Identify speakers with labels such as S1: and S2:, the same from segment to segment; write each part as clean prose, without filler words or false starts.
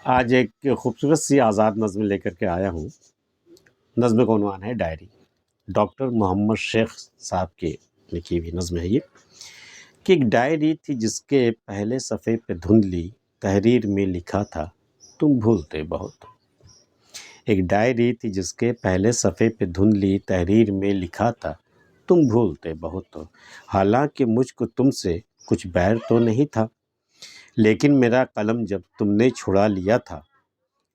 S1: آج ایک خوبصورت سی آزاد نظم لے کر کے آیا ہوں۔ نظم کا عنوان ہے ڈائری۔ ڈاکٹر محمد شیخ صاحب کی لکھی ہوئی نظم ہے یہ کہ ایک ڈائری تھی جس کے پہلے صفحے پہ دھندلی تحریر میں لکھا تھا تم بھولتے بہت۔ ایک ڈائری تھی جس کے پہلے صفحے پہ دھندلی تحریر میں لکھا تھا تم بھولتے بہت۔ حالانکہ مجھ کو تم سے کچھ بیر تو نہیں تھا، لیکن میرا قلم جب تم نے چھڑا لیا تھا،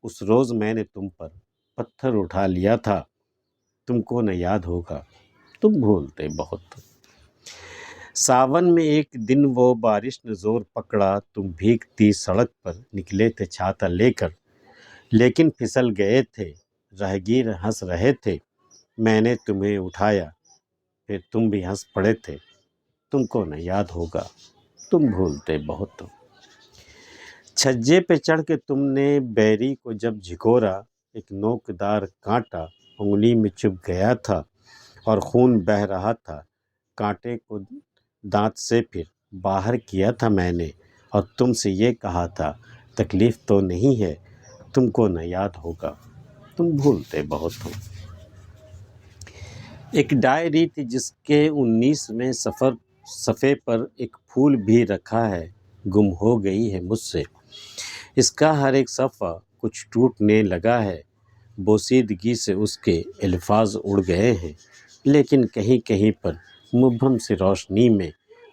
S1: اس روز میں نے تم پر پتھر اٹھا لیا تھا۔ تم کو نہ یاد ہوگا تم بھولتے بہت۔ ساون میں ایک دن وہ بارش نے زور پکڑا، تم بھیگتی سڑک پر نکلے تھے چھاتا لے کر، لیکن پھسل گئے تھے، راہگیر ہنس رہے تھے، میں نے تمہیں اٹھایا پھر تم بھی ہنس پڑے تھے۔ تم کو نہ یاد ہوگا تم بھولتے بہت۔ چھجے پہ چڑھ کے تم نے بیری کو جب جھکورا، ایک نوکدار کانٹا انگلی میں چبھ گیا تھا اور خون بہہ رہا تھا۔ کانٹے کو دانت سے پھر باہر کیا تھا میں نے، اور تم سے یہ کہا تھا تکلیف تو نہیں ہے، تم کو نہ یاد ہوگا تم بھولتے بہت ہو۔ ایک ڈائری تھی جس کے 19ویں صفحے پر ایک پھول بھی رکھا ہے، گم ہو گئی ہے مجھ سے۔ اس کا ہر ایک صفحہ کچھ ٹوٹنے لگا ہے، بوسیدگی سے اس کے الفاظ اڑ گئے ہیں، لیکن کہیں کہیں پر مبہم سی روشنی میں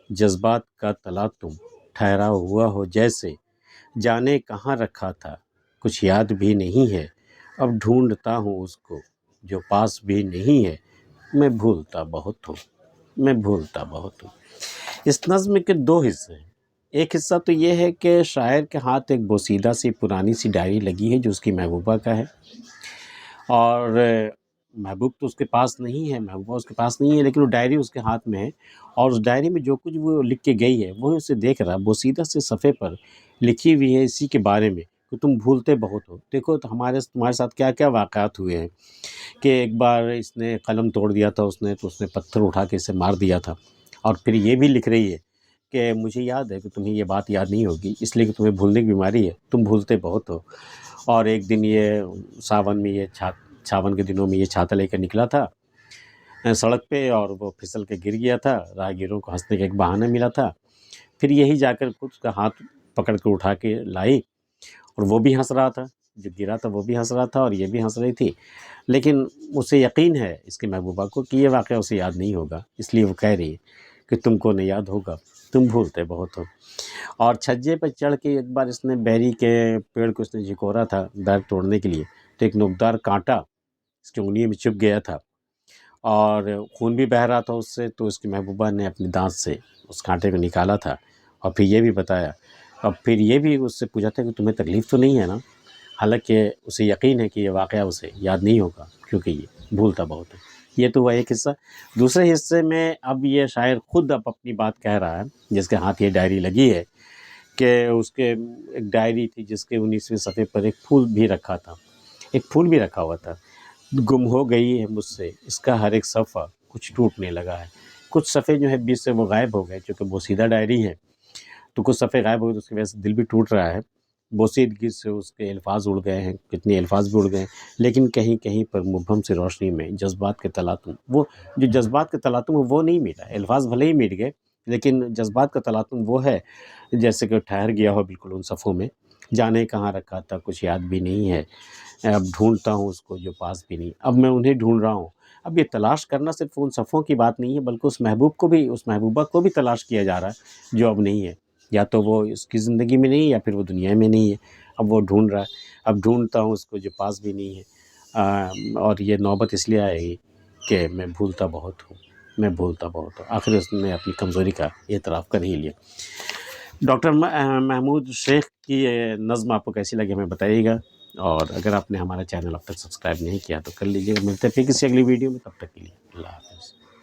S1: جذبات کا تلاطم ٹھہرا ہوا ہو، جیسے جانے کہاں رکھا تھا کچھ یاد بھی نہیں ہے، اب ڈھونڈتا ہوں اس کو جو پاس بھی نہیں ہے، میں بھولتا بہت ہوں، میں بھولتا بہت ہوں۔ اس نظم کے دو حصے ہیں۔ ایک حصہ تو یہ ہے کہ شاعر کے ہاتھ ایک بوسیدہ سی پرانی سی ڈائری لگی ہے جو اس کی محبوبہ کا ہے، اور محبوب تو اس کے پاس نہیں ہے، محبوبہ اس کے پاس نہیں ہے، لیکن وہ ڈائری اس کے ہاتھ میں ہے، اور اس ڈائری میں جو کچھ وہ لکھ کے گئی ہے وہ اسے دیکھ رہا، بوسیدہ سے صفحے پر لکھی ہوئی ہے اسی کے بارے میں کہ تم بھولتے بہت ہو۔ دیکھو تو تمہارے ساتھ کیا کیا واقعات ہوئے ہیں کہ ایک بار اس نے قلم توڑ دیا تھا تو اس نے پتھر اٹھا کے اسے مار دیا تھا، اور پھر یہ بھی لکھ رہی ہے کہ مجھے یاد ہے کہ تمہیں یہ بات یاد نہیں ہوگی اس لیے کہ تمہیں بھولنے کی بیماری ہے، تم بھولتے بہت ہو۔ اور ایک دن یہ ساون میں ساون کے دنوں میں یہ چھاتا لے کر نکلا تھا سڑک پہ، اور وہ پھسل کے گر گیا تھا، راہگیروں کو ہنسنے کا ایک بہانہ ملا تھا، پھر یہی جا کر خود اس کا ہاتھ پکڑ کے اٹھا کے لائی، اور وہ بھی ہنس رہا تھا، جو گرا تھا وہ بھی ہنس رہا تھا اور یہ بھی ہنس رہی تھی، لیکن اسے یقین ہے اس کی محبوبہ کو کہ یہ واقعہ اسے یاد نہیں ہوگا، اس لیے وہ کہہ رہی ہے کہ تم کو نہ یاد ہوگا تم بھولتے بہت ہو۔ اور چھجے پہ چڑھ کے ایک بار اس نے بیری کے پیڑ کو اس نے جھکورا تھا بیر توڑنے کے لیے، تو ایک نوکدار کانٹا اس کی انگلی میں چبھ گیا تھا اور خون بھی بہہ رہا تھا اس سے، تو اس کی محبوبہ نے اپنے دانت سے اس کانٹے کو نکالا تھا، اور پھر یہ بھی بتایا، اور پھر یہ بھی اس سے پوچھا تھا کہ تمہیں تکلیف تو نہیں ہے نا، حالانکہ اسے یقین ہے کہ یہ واقعہ اسے یاد نہیں ہوگا کیونکہ یہ بھولتا بہت ہے۔ یہ تو ہوا ایک حصہ۔ دوسرے حصے میں اب یہ شاعر خود اب اپنی بات کہہ رہا ہے، جس کے ہاتھ یہ ڈائری لگی ہے، کہ اس کے ایک ڈائری تھی جس کے 19ویں صفحے پر ایک پھول بھی رکھا تھا، ایک پھول بھی رکھا ہوا تھا، گم ہو گئی ہے مجھ سے، اس کا ہر ایک صفحہ کچھ ٹوٹنے لگا ہے۔ کچھ صفحے جو ہے بیچ سے وہ غائب ہو گئے، چونکہ بوسیدہ ڈائری ہے تو کچھ صفحے غائب ہو گئے، تو اس کی وجہ سے دل بھی ٹوٹ رہا ہے، بوسیدگی سے اس کے الفاظ اڑ گئے ہیں، کتنے الفاظ بھی اڑ گئے ہیں، لیکن کہیں کہیں پر مبہم سے روشنی میں جذبات کے تلاطم، وہ جو جذبات کے تلاطم ہے وہ نہیں ملا، الفاظ بھلے ہی مٹ گئے لیکن جذبات کا تلاطم وہ ہے جیسے کہ ٹھہر گیا ہو بالکل ان صفحوں میں، جانے کہاں رکھا تھا کچھ یاد بھی نہیں ہے، اب ڈھونڈتا ہوں اس کو جو پاس بھی نہیں، اب میں انہیں ڈھونڈ رہا ہوں۔ اب یہ تلاش کرنا صرف ان صفحوں کی بات نہیں ہے، بلکہ اس محبوب کو بھی، اس محبوبہ کو بھی تلاش کیا جا رہا ہے جو اب نہیں ہے، یا تو وہ اس کی زندگی میں نہیں ہے یا پھر وہ دنیا میں نہیں ہے، اب وہ ڈھونڈ رہا ہے، اب ڈھونڈتا ہوں اس کو جو پاس بھی نہیں ہے، اور یہ نوبت اس لیے آئے گی کہ میں بھولتا بہت ہوں، میں بھولتا بہت ہوں۔ آخر اس نے اپنی کمزوری کا اعتراف کر ہی لیا۔ ڈاکٹر محمود شیخ کی یہ نظم آپ کو کیسی لگی ہمیں بتائیے گا، اور اگر آپ نے ہمارا چینل اب تک سبسکرائب نہیں کیا تو کر لیجیے گا۔ ملتے ہیں پھر کسی اگلی ویڈیو میں، تب تک کے لیے اللہ حافظ۔